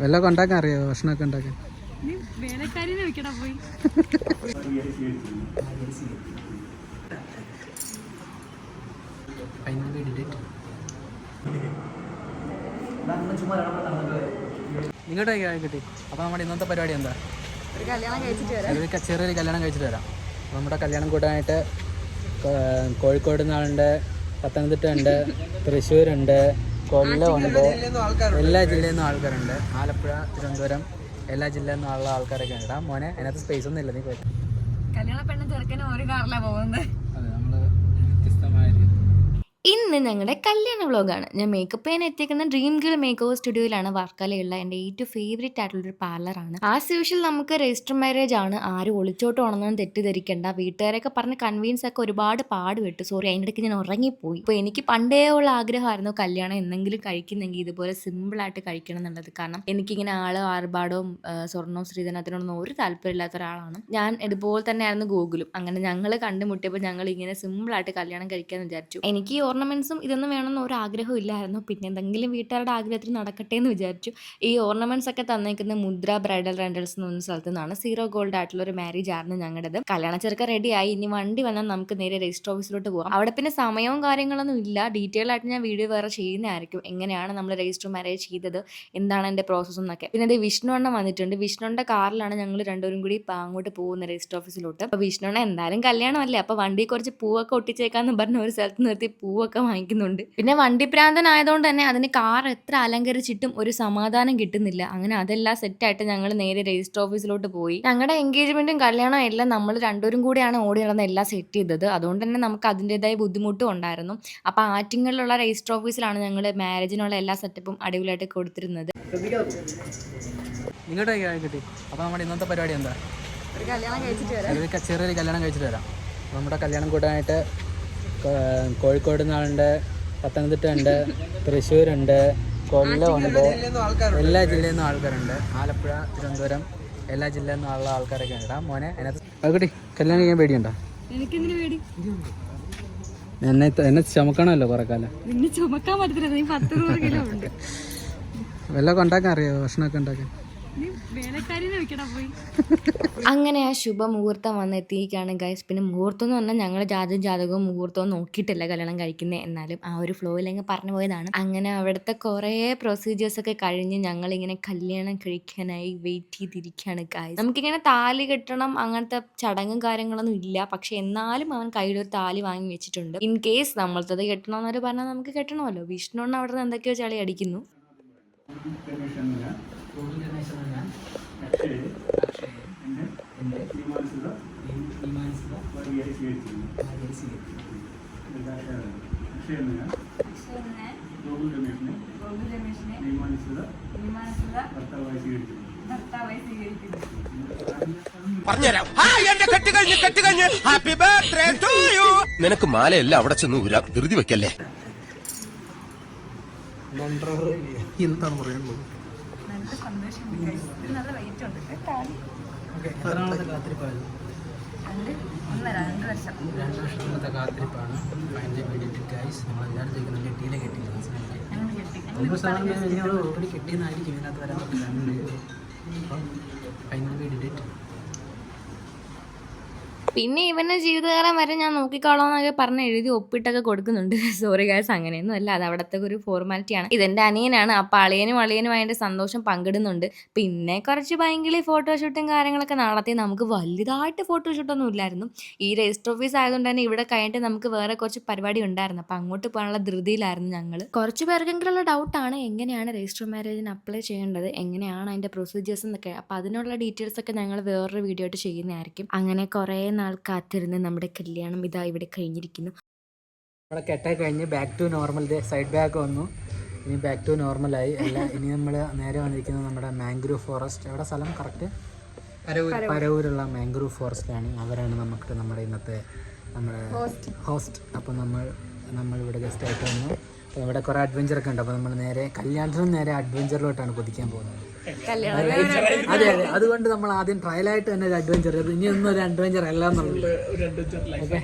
വല്ലതൊക്കെ ഉണ്ടാക്കാൻ അറിയാമോ? ഭക്ഷണമൊക്കെ ഉണ്ടാക്കാൻ? പോയി ഇങ്ങോട്ടേക്ക് കിട്ടി. അപ്പോൾ നമ്മുടെ ഇന്നത്തെ പരിപാടി എന്താ? ചെറിയൊരു കല്യാണം കഴിച്ചിട്ട് വരാം. നമ്മുടെ കല്യാണം കൂടാനായിട്ട് കോഴിക്കോട് നിന്നാളുണ്ട്, പത്തനംതിട്ട ഉണ്ട്, തൃശ്ശൂരുണ്ട്, കൊല്ലമുണ്ട്, എല്ലാ ജില്ലയിൽ നിന്നും ആൾക്കാരുണ്ട്. ആലപ്പുഴ, തിരുവനന്തപുരം എല്ലാ ജില്ലയിൽ നിന്നുള്ള ആൾക്കാരൊക്കെ ഉണ്ട്. മോനെ അതിനകത്ത് സ്പേസ് ഒന്നും ഇല്ല, നീ പോയി. കല്യാണ പെണ്ണും ചെറുക്കനും ഒരു കാറിലാണ് പോകുന്നത്. അതെ, നമ്മൾ വ്യത്യസ്തമായ ഇന്ന് ഞങ്ങളുടെ കല്യാണ വ്ളോഗാണ്. ഞാൻ മേക്കപ്പ് ചെയ്യാൻ എത്തിക്കുന്ന ഡ്രീം ഗേൾ മേക്ക് ഓവർ സ്റ്റുഡിയോയിലാണ്. വർക്കലയുള്ള എൻ്റെ ഏറ്റവും ഫേവറേറ്റ് ആയിട്ടുള്ളൊരു പാർലറാണ്. ആസ് യൂഷ്വൽ നമുക്ക് രജിസ്റ്റർ മാരേജ് ആണ്, ആരും ഒളിച്ചോട്ടമാണെന്നൊന്നും തെറ്റിദ്ധരിക്കേണ്ട. വീട്ടുകാരൊക്കെ പറഞ്ഞ് കൺവീൻസ് ഒക്കെ ഒരുപാട് പാടുപെട്ടു. സോറി, അതിൻ്റെ ഇടയ്ക്ക് ഞാൻ ഉറങ്ങിപ്പോയി. അപ്പോൾ എനിക്ക് പണ്ടേ ഉള്ള ആഗ്രഹമായിരുന്നു കല്യാണം എന്തെങ്കിലും കഴിക്കുന്നെങ്കിൽ ഇതുപോലെ സിമ്പിളായിട്ട് കഴിക്കണം എന്നുള്ളത്. കാരണം എനിക്കിങ്ങനെ ആർഭാടവും സ്വർണ്ണവും ശ്രീധനത്തിനൊന്നും ഒരു താല്പര്യമില്ലാത്ത ഒരാളാണ് ഞാൻ. ഇതുപോലെ തന്നെയായിരുന്നു ഗൂഗിളും. അങ്ങനെ ഞങ്ങൾ കണ്ടുമുട്ടിയപ്പോൾ ഞങ്ങൾ ഇങ്ങനെ സിമ്പിളായിട്ട് കല്യാണം കഴിക്കാമെന്ന് വിചാരിച്ചു. എനിക്ക് ഓർണമെന്റ്സും ഇതൊന്നും വേണമെന്ന് ഒരു ആഗ്രഹം ഇല്ലായിരുന്നു. പിന്നെ എന്തെങ്കിലും വീട്ടുകാരുടെ ആഗ്രഹത്തിന് നടക്കട്ടെ എന്ന് വിചാരിച്ചു. ഈ ഓർണമെന്റ്സ് ഒക്കെ തന്നേക്കുന്ന മുദ്ര ബ്രൈഡൽ റെന്റൽസ് എന്ന് പറഞ്ഞ സ്ഥലത്ത് നിന്നാണ്. 0 ഗോൾഡ് ആയിട്ടുള്ള ഒരു മാരേജ് ആയിരുന്നു ഞങ്ങളുടേത്. കല്യാണ ചെറുക്ക റെഡിയായി. ഇനി വണ്ടി വന്നാൽ നമുക്ക് നേരെ രജിസ്റ്റർ ഓഫീസിലോട്ട് പോകാം. അവിടെ പിന്നെ സമയവും കാര്യങ്ങളൊന്നും ഇല്ല. ഡീറ്റെയിൽ ആയിട്ട് ഞാൻ വീഡിയോ വേറെ ചെയ്യുന്നതായിരിക്കും, എങ്ങനെയാണ് നമ്മൾ രജിസ്റ്റർ മാരേജ് ചെയ്തത്, എന്താണ് എൻ്റെ പ്രോസസ്സ് എന്നൊക്കെ. പിന്നെ ഇത് വിഷ്ണുവണ്ണ വന്നിട്ടുണ്ട്. വിഷ്ണുവിൻ്റെ കാറിലാണ് ഞങ്ങൾ രണ്ടുപേരും കൂടി അങ്ങോട്ട് പോകുന്നത് രജിസ്റ്റർ ഓഫീസിലോട്ട്. അപ്പോൾ വിഷ്ണുവണ്ണ എന്തായാലും കല്യാണമല്ലേ, അപ്പോൾ വണ്ടി കുറച്ച് പൂവൊക്കെ ഒട്ടിച്ചേക്കാന്ന് പറഞ്ഞ ഒരു സ്ഥലത്ത് നിർത്തി പൂവൊക്കെ വാങ്ങിക്കുന്നുണ്ട്. പിന്നെ വണ്ടി പ്രാന്തനായതുകൊണ്ട് തന്നെ അതിന് കാർ എത്ര അലങ്കരിച്ചിട്ടും ഒരു സമാധാനം കിട്ടുന്നില്ല. അങ്ങനെ അതെല്ലാം സെറ്റായിട്ട് ഞങ്ങൾ നേരെ രജിസ്റ്റർ ഓഫീസിലോട്ട് പോയി. ഞങ്ങളുടെ എൻഗേജ്മെന്റും കല്യാണവും എല്ലാം നമ്മൾ രണ്ടുപേരും കൂടിയാണ് ഓടി നടന്ന് എല്ലാം സെറ്റ് ചെയ്തത്. അതുകൊണ്ട് തന്നെ നമുക്ക് അതിൻ്റെതായ ബുദ്ധിമുട്ടും ഉണ്ടായിരുന്നു. അപ്പോൾ ആറ്റിങ്ങലിലുള്ള രജിസ്റ്റർ ഓഫീസിലാണ് ഞങ്ങൾ മാരേജിനുള്ള എല്ലാ സെറ്റപ്പും അടിപൊളിയായിട്ട് കൊടുത്തിരുന്നത്. ഇങ്ങോട്ടേക്ക് കിട്ടി. അപ്പോൾ നമ്മുടെ ഇന്നത്തെ പരിപാടി എന്താ? ചെറിയൊരു കല്യാണം കഴിച്ചിട്ട് വരാം. നമ്മുടെ കല്യാണം കൂടാനായിട്ട് കോഴിക്കോട് നിന്നാളുണ്ട്, പത്തനംതിട്ട ഉണ്ട്, തൃശ്ശൂരുണ്ട്, കൊല്ലമുണ്ട്, എല്ലാ ജില്ലയിൽ നിന്നും ആൾക്കാരുണ്ട്. ആലപ്പുഴ, തിരുവനന്തപുരം എല്ലാ ജില്ലയിൽ നിന്നുള്ള ആൾക്കാരൊക്കെ ഉണ്ട്. മോനെ അതിനകത്ത് അതുകൂടി കല്യാണം കഴിക്കാൻ പേടിയുണ്ടോ? എന്നെ ചുമക്കണമല്ലോ കുറെ കാലം. വല്ലതൊക്കെ ഉണ്ടാക്കാൻ അറിയാമോ? ഭക്ഷണമൊക്കെ ഉണ്ടാക്കാൻ? അങ്ങനെ ആ ശുഭമുഹൂർത്തം വന്നെത്തിയിരിക്കുകയാണ് ഗൈസ്. പിന്നെ മുഹൂർത്തം എന്ന് പറഞ്ഞാൽ ഞങ്ങൾ ജാതകവും മുഹൂർത്തവും നോക്കിയിട്ടില്ല കല്യാണം കഴിക്കുന്നത്. എന്നാലും ആ ഒരു ഫ്ലോയിലങ്ങ് പറഞ്ഞു പോയതാണ്. അങ്ങനെ അവിടുത്തെ കുറേ പ്രൊസീജിയേഴ്സൊക്കെ കഴിഞ്ഞ് ഞങ്ങളിങ്ങനെ കല്യാണം കഴിക്കാനായി വെയിറ്റ് ചെയ്തിരിക്കുകയാണ് ഗൈസ്. നമുക്കിങ്ങനെ താലി കെട്ടണം അങ്ങനത്തെ ചടങ്ങും കാര്യങ്ങളൊന്നും ഇല്ല. പക്ഷെ എന്നാലും അവൻ കയ്യിലൊരു താലി വാങ്ങി വെച്ചിട്ടുണ്ട്. ഇൻ കേസ് നമ്മളത്തത് കെട്ടണമെന്നവർ പറഞ്ഞാൽ നമുക്ക് കെട്ടണമല്ലോ. വിഷ്ണുണ്ണ അവിടെ നിന്ന് എന്തൊക്കെയോ ചളി അടിക്കുന്നു. നിനക്ക് മാലയല്ല അവിടെ ചെന്ന് ധൃതി വെക്കല്ലേ. എന്താണ് പറയുന്നത്? കാത്തിരിപ്പായിരുന്നു. 2 വർഷം. 2 വർഷത്തെ കാത്തിരിപ്പാണ്. നമ്മളെല്ലാവരും ചോദിക്കുന്നുണ്ട് കെട്ടിയിലെ കെട്ടിയില്ല. ഓൾറെഡി കെട്ടിയെന്നായിരിക്കും ഇതിനകത്ത് വരാൻ പറ്റില്ല. Final we did it. പിന്നെ ഇവൻ്റെ ജീവിതകാലം വരെ ഞാൻ നോക്കിക്കോളാമെന്നൊക്കെ പറഞ്ഞ് എഴുതി ഒപ്പിട്ടൊക്കെ കൊടുക്കുന്നുണ്ട്. സോറി ഗൈസ്, അങ്ങനെയൊന്നും അല്ല, അത് അവിടുത്തെ ഒരു ഫോർമാലിറ്റിയാണ്. ഇതെൻ്റെ അനിയനാണ്. അപ്പോൾ അളിയനും അതിൻ്റെ സന്തോഷം പങ്കിടുന്നുണ്ട്. പിന്നെ കുറച്ച് ഭയങ്കര ഫോട്ടോഷൂട്ടും കാര്യങ്ങളൊക്കെ നടത്തി. നമുക്ക് വലുതായിട്ട് ഫോട്ടോഷൂട്ടൊന്നും ഇല്ലായിരുന്നു. ഈ രജിസ്റ്റർ ഓഫീസ് ആയതുകൊണ്ട് തന്നെ ഇവിടെ കഴിഞ്ഞിട്ട് നമുക്ക് വേറെ കുറച്ച് പരിപാടി ഉണ്ടായിരുന്നു. അപ്പോൾ അങ്ങോട്ട് പോകാനുള്ള ധൃതിയിലായിരുന്നു ഞങ്ങൾ. കുറച്ച് പേർക്കെങ്കിലുള്ള ഡൗട്ടാണ് എങ്ങനെയാണ് രജിസ്റ്റർ മാരേജിന് അപ്ലൈ ചെയ്യേണ്ടത്, എങ്ങനെയാണ് അതിൻ്റെ പ്രൊസീജിയേഴ്സ് എന്നൊക്കെ. അപ്പോൾ അതിനുള്ള ഡീറ്റെയിൽസ് ഒക്കെ ഞങ്ങൾ വേറൊരു വീഡിയോ ആയിട്ട് ചെയ്യുന്നതായിരിക്കും. അങ്ങനെ കുറേ നാൾ കാത്തിരുന്ന് നമ്മുടെ കല്യാണം ഇതാ ഇവിടെ കഴിഞ്ഞിരിക്കുന്നു. നമ്മുടെ കെട്ടൊക്കെ കഴിഞ്ഞ് back to normal. Side back വന്നു, ഇനി ബാക്ക് ടു നോർമലായി അല്ല. ഇനി നമ്മൾ നേരെ വന്നിരിക്കുന്നത് നമ്മുടെ മാംഗ്രൂവ് ഫോറസ്റ്റ്. എവിടെ സ്ഥലം കറക്റ്റ്? പരവൂരുള്ള മാംഗ്രൂവ് ഫോറസ്റ്റിലാണ്. അവരാണ് നമുക്ക് നമ്മുടെ ഇന്നത്തെ നമ്മുടെ ഹോസ്റ്റ്. അപ്പോൾ നമ്മളിവിടെ ഗസ്റ്റ് ആയിട്ട് വന്നു. അപ്പോൾ ഇവിടെ കുറേ അഡ്വഞ്ചറൊക്കെ ഉണ്ട്. അപ്പോൾ നമ്മൾ നേരെ കല്യാണത്തിനും നേരെ അഡ്വഞ്ചറിലോട്ടാണ് കുതിക്കാൻ പോകുന്നത്. അതെ, അതുകൊണ്ട് നമ്മൾ ആദ്യം ട്രയലായിട്ട് തന്നെ ഒരു അഡ്വഞ്ചർ. ഇനിയൊന്നും ഒരു അഡ്വഞ്ചർ അല്ല എന്നുള്ളത്. ഓക്കെ.